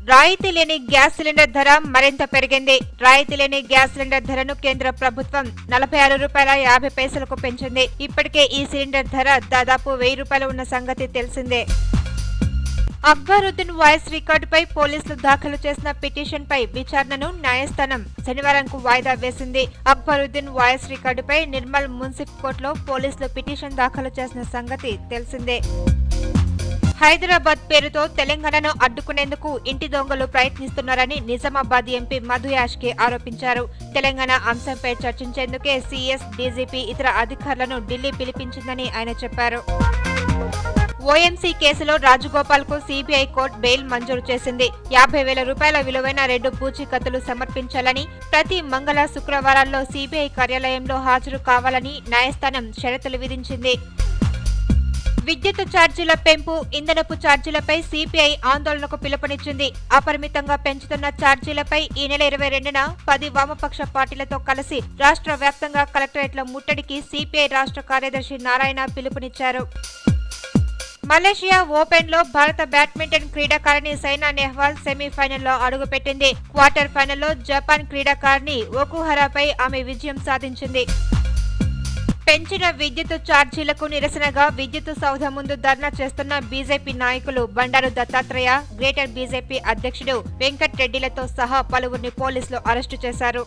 రాయితీ లేని gas cylinder ధర మరింత పెరిగింది. రాయితీ లేని గ్యాస్ సిలిండర్ ధరను కేంద్ర ప్రభుత్వం 46 రూపాయల 50 పైసలకు పెంచింది. ఇప్పటికే ఈ సిలిండర్ ధర దాదాపు 1000 రూపాయలు ఉన్న సంగతి తెలిసిందే. అక్బరుద్దీన్ వాయిస్ రికార్డుపై పోలీసులు దాఖలు చేసిన పిటిషన్పై విచారణను న్యాయస్థానం శనివారంకు వాయిదా వేసింది. అక్బరుద్దీన్ వాయిస్ రికార్డుపై నిర్మల్ మున్సిపల్ కోర్టులో పోలీసులు పిటిషన్ దాఖలు చేసిన సంగతి తెలిసిందే. హైదరాబాద్ పేరుతో తెలంగాణను అడ్డుకునేందుకు ఇంటి దొంగలు ప్రయత్నిస్తున్నారని నిజామాబాద్ ఎంపీ మధు యాష్కే ఆరోపించారు. తెలంగాణ అంశంపై చర్చించేందుకే సీఎస్, డీజీపీ ఇతర అధికారులను ఢిల్లీ పిలిపించిందని ఆయన చెప్పారు. ఓఎంసీ కేసులో రాజగోపాల్ కు సీబీఐ కోర్టు బెయిల్ మంజూరు చేసింది. 50,000 రూపాయల విలువైన 2 పూచీకత్తులు సమర్పించాలని, ప్రతి మంగళ శుక్రవారాల్లో సీబీఐ కార్యాలయంలో హాజరు కావాలని న్యాయస్థానం షరతులు విధించింది. విద్యుత్ ఛార్జీల పెంపు, ఇంధనపు ఛార్జీలపై సీపీఐ ఆందోళనకు పిలుపునిచ్చింది. అపరిమితంగా పెంచుతున్న ఛార్జీలపై ఈ నెల 22న 10 వామపక్ష పార్టీలతో కలిసి రాష్ట్ర వ్యాప్తంగా కలెక్టరేట్ల ముట్టడికి సీపీఐ రాష్ట్ర కార్యదర్శి నారాయణ పిలుపునిచ్చారు. మలేషియా ఓపెన్ లో భారత బ్యాడ్మింటన్ క్రీడాకారిణి సైనా నెహ్వాల్ సెమీఫైనల్లో అడుగుపెట్టింది. క్వార్టర్ ఫైనల్లో జపాన్ క్రీడాకారిణి ఒకుహరాపై ఆమె విజయం సాధించింది. పెంచిన విద్యుత్ ఛార్జీలకు నిరసనగా విద్యుత్ సౌధ ముందు ధర్నా చేస్తున్న బీజేపీ నాయకులు బండారు దత్తాత్రేయ, గ్రేటర్ బీజేపీ అధ్యక్షుడు వెంకట్ రెడ్డిలతో సహా పలువురిని పోలీసులు అరెస్టు చేశారు.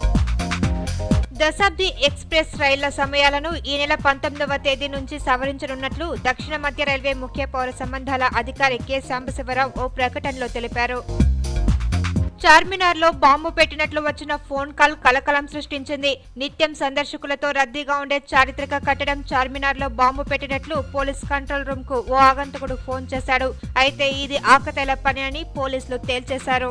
దశాబ్ది ఎక్స్ప్రెస్ రైళ్ల సమయాలను ఈ నెల 19వ తేదీ నుంచి సవరించనున్నట్లు దక్షిణ మధ్య రైల్వే ముఖ్య పౌర సంబంధాల అధికారి కె సాంబశివరావు ఓ ప్రకటనలో తెలిపారు. చార్మినార్లో బాంబు పెట్టినట్లు వచ్చిన ఫోన్ కాల్ కలకలం సృష్టించింది. నిత్యం సందర్శకులతో రద్దీగా ఉండే చారిత్రక కట్టడం చార్మినార్లో బాంబు పెట్టినట్లు పోలీస్ కంట్రోల్ రూమ్ కు ఓ ఆగంతకుడు ఫోన్ చేశాడు. అయితే ఇది ఆకతాయిల పని అని పోలీసులు తేల్చేశారు.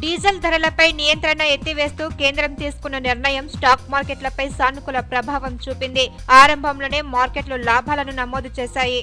డీజిల్ ధరలపై నియంత్రణ ఎత్తివేస్తూ కేంద్రం తీసుకున్న నిర్ణయం స్టాక్ మార్కెట్లపై సానుకూల ప్రభావం చూపింది. ఆరంభంలోనే మార్కెట్లు లాభాలను నమోదు చేశాయి.